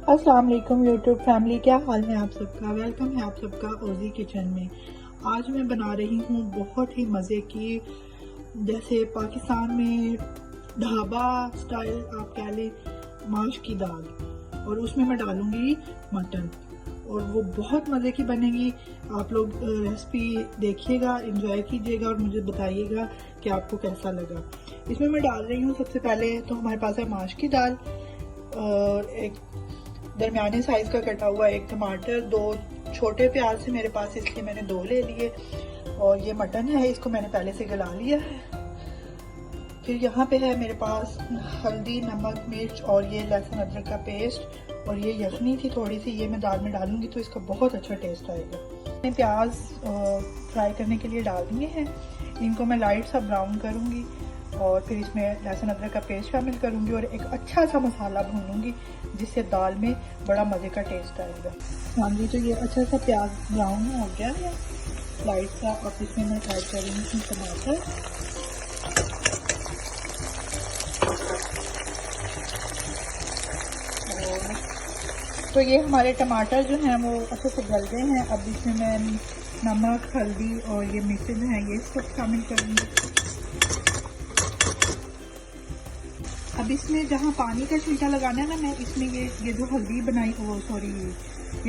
अस्सलाम वालेकुम YouTube family, क्या हाल है आप सबका। वेलकम है आप सबका ओजी किचन में। आज मैं बना रही हूँ बहुत ही मज़े की, जैसे पाकिस्तान में ढाबा स्टाइल आप कह लें, माश की दाल, और उसमें मैं डालूंगी मटन और वो बहुत मज़े की बनेगी। आप लोग रेसिपी देखिएगा, एंजॉय कीजिएगा और मुझे बताइएगा कि आपको कैसा लगा। इसमें मैं डाल रही हूँ सबसे पहले तो हमारे पास है माश की दाल और एक दरमियाने साइज का कटा हुआ एक टमाटर, 2 छोटे प्याज से मेरे पास, इसलिए मैंने 2 ले लिए। और ये मटन है, इसको मैंने पहले से गला लिया है। फिर यहाँ पे है मेरे पास हल्दी, नमक, मिर्च और ये लहसुन अदरक का पेस्ट, और ये यखनी थी थोड़ी सी, ये मैं दाल में डालूंगी तो इसका बहुत अच्छा टेस्ट आएगा। मैंने प्याज फ्राई करने के लिए डाल दिए हैं, इनको मैं लाइट सा ब्राउन करूँगी और फिर इसमें लहसुन अदरक का पेस्ट शामिल करूंगी और एक अच्छा सा मसाला भूनूंगी जिससे दाल में बड़ा मज़े का टेस्ट आएगा। हाँ जी, तो ये अच्छा सा प्याज ब्राउन हो गया है लाइट सा। अब इसमें मैं ऐड करूँगी टमाटर, तो ये हमारे टमाटर जो हैं वो अच्छे से गल गए हैं। अब इसमें मैं नमक, हल्दी और ये मिर्च जो है ये सब शामिल करूँगी। अब इसमें जहाँ पानी का छिलका लगाना है ना, मैं इसमें ये जो हल्दी बनाई, वो सॉरी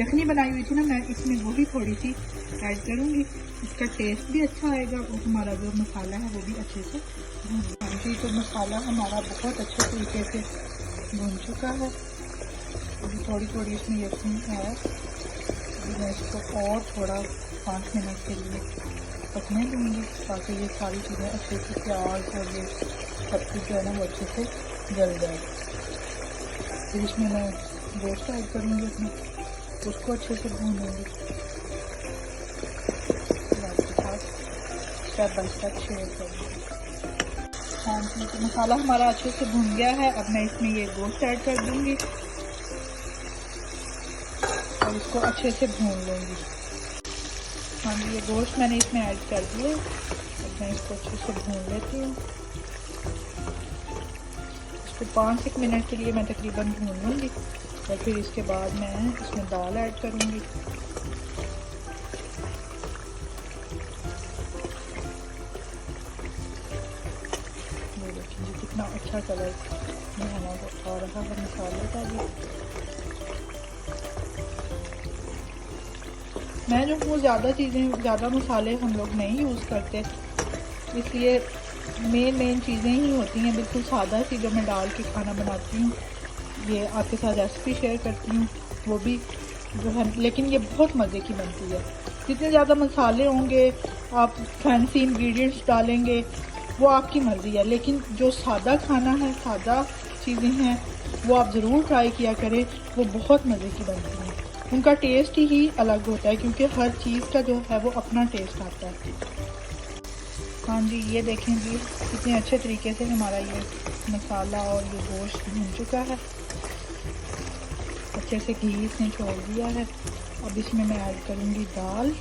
यखनी बनाई हुई थी ना, मैं इसमें वो भी थोड़ी सी ऐड करूँगी। इसका टेस्ट भी अच्छा आएगा और हमारा जो मसाला है वो भी अच्छे से भून जी। तो मसाला हमारा बहुत अच्छे तरीके से भून चुका है। अभी थोड़ी थोड़ी इसमें यखनी है, मैं इसको और थोड़ा 5 मिनट के लिए पकने दूँगी ताकि ये सारी चीज़ें अच्छे से, प्याज और ये सब कुछ जो है ना वो अच्छे से जल जाए। फिर इसमें मैं गोश्त ऐड करूँगी अपने, उसको अच्छे से भूनूँगी, आपके साथ स्टेप बाय स्टेप शेयर करूँगी। हाँ जी, तो मसाला हमारा अच्छे से भून गया है। अब मैं इसमें ये गोश्त ऐड कर दूँगी और इसको अच्छे से भून लूँगी। हाँ जी, ये गोश्त मैंने इसमें ऐड कर दिया। अब मैं इसको अच्छे से भून लेती हूँ। इसको 5-1 मिनट के लिए मैं तकरीबन भून लूँगी और फिर इसके बाद मैं इसमें दाल ऐड करूँगी। ये देखिए कितना अच्छा कलर बनाना आ रहा है मसाले का भी। मैं जो हूँ ज़्यादा मसाले हम लोग नहीं यूज़ करते, इसलिए मेन चीज़ें ही होती हैं बिल्कुल सादा सी जो मैं डाल के खाना बनाती हूँ। ये आपके साथ रेसिपी शेयर करती हूँ वो भी जो है, लेकिन ये बहुत मज़े की बनती है। जितने ज़्यादा मसाले होंगे, आप फैंसी इंग्रेडिएंट्स डालेंगे, वो आपकी मर्ज़ी है, लेकिन जो सादा खाना है, सादा चीज़ें हैं, वो आप ज़रूर ट्राई किया करें, वो बहुत मज़े की बनती हैं। उनका टेस्ट ही अलग होता है क्योंकि हर चीज़ का जो है वो अपना टेस्ट आता है। हाँ जी, ये देखें जी कितने अच्छे तरीके से हमारा ये मसाला और ये गोश्त भून चुका है, अच्छे से घी इसने छोड़ दिया है। अब इसमें मैं ऐड करूँगी दाल,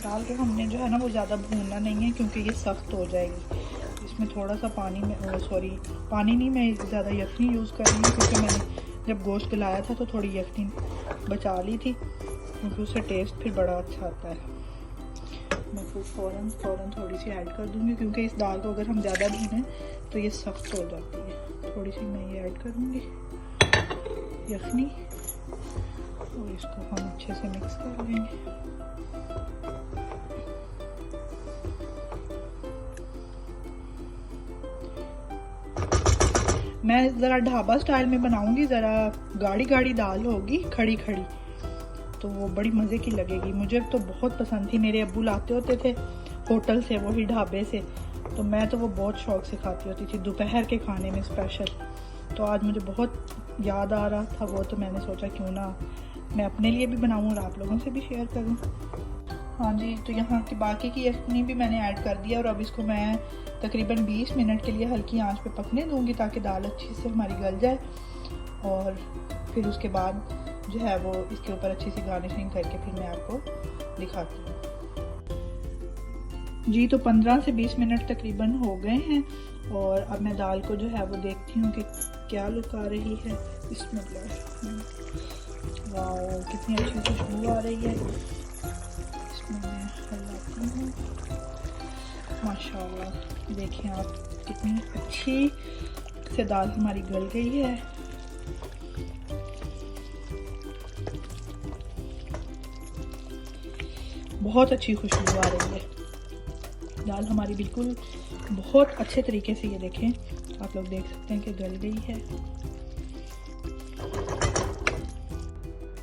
दाल को हमने जो है ना वो ज़्यादा भूनना नहीं है क्योंकि ये सख्त हो जाएगी। इसमें थोड़ा सा पानी में पानी नहीं, मैं ज़्यादा यखनी यूज़ कर रही हूँ क्योंकि मैंने जब गोश्त गलाया था तो थोड़ी यखनी बचा ली थी, क्योंकि उससे टेस्ट फिर बड़ा अच्छा आता है। मैं फिर फ़ौरन थोड़ी सी ऐड कर दूँगी क्योंकि इस दाल को अगर हम ज़्यादा भूनें तो ये सख्त हो जाती है। थोड़ी सी मैं ये ऐड करूँगी यखनी और इसको हम अच्छे से मिक्स कर लेंगे। मैं ज़रा ढाबा स्टाइल में बनाऊंगी, ज़रा गाढ़ी दाल होगी, खड़ी तो वो बड़ी मज़े की लगेगी। मुझे तो बहुत पसंद थी, मेरे अब्बू लाते होते थे होटल से, वही ढाबे से, तो मैं तो वो बहुत शौक से खाती होती थी दोपहर के खाने में स्पेशल। तो आज मुझे बहुत याद आ रहा था वो, तो मैंने सोचा क्यों ना मैं अपने लिए भी बनाऊँ और आप लोगों से भी शेयर करूँ। हाँ जी, तो यहाँ की बाकी की यखनी भी मैंने ऐड कर दिया और अब इसको मैं तकरीबन 20 मिनट के लिए हल्की आंच पे पकने दूंगी ताकि दाल अच्छी से हमारी गल जाए। और फिर उसके बाद जो है वो इसके ऊपर अच्छी सी गार्निशिंग करके फिर मैं आपको दिखाती हूँ। जी, तो 15 से 20 मिनट तकरीबन हो गए हैं और अब मैं दाल को जो है वो देखती हूँ कि क्या लुक आ रही है। बिस्मिल्लाह, वाओ कितनी अच्छी खुशबू आ रही है। इसमें मैं हलाती हूँ, माशाल्लाह देखें आप कितनी अच्छी से दाल हमारी गल गई है। बहुत अच्छी खुशबू आ रही है। दाल हमारी बिल्कुल बहुत अच्छे तरीके से, ये देखें आप लोग देख सकते हैं कि गल गई है।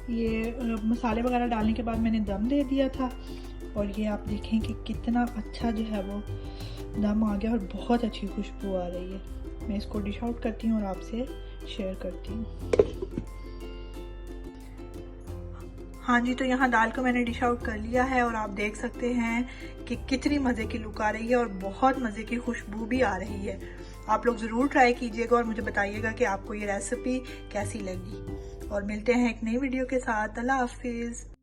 ये मसाले वगैरह डालने के बाद मैंने दम दे दिया था और ये आप देखें कि कितना अच्छा जो है वो दम आ गया और बहुत अच्छी खुशबू आ रही है। मैं इसको डिश आउट करती हूँ और आपसे शेयर करती हूँ। हाँ जी, तो यहाँ दाल को मैंने डिश आउट कर लिया है और आप देख सकते हैं कि कितनी मज़े की लुक आ रही है और बहुत मज़े की खुशबू भी आ रही है। आप लोग ज़रूर ट्राई कीजिएगा और मुझे बताइएगा कि आपको ये रेसिपी कैसी लगी। और मिलते हैं एक नई वीडियो के साथ। अल्लाह हाफिज़।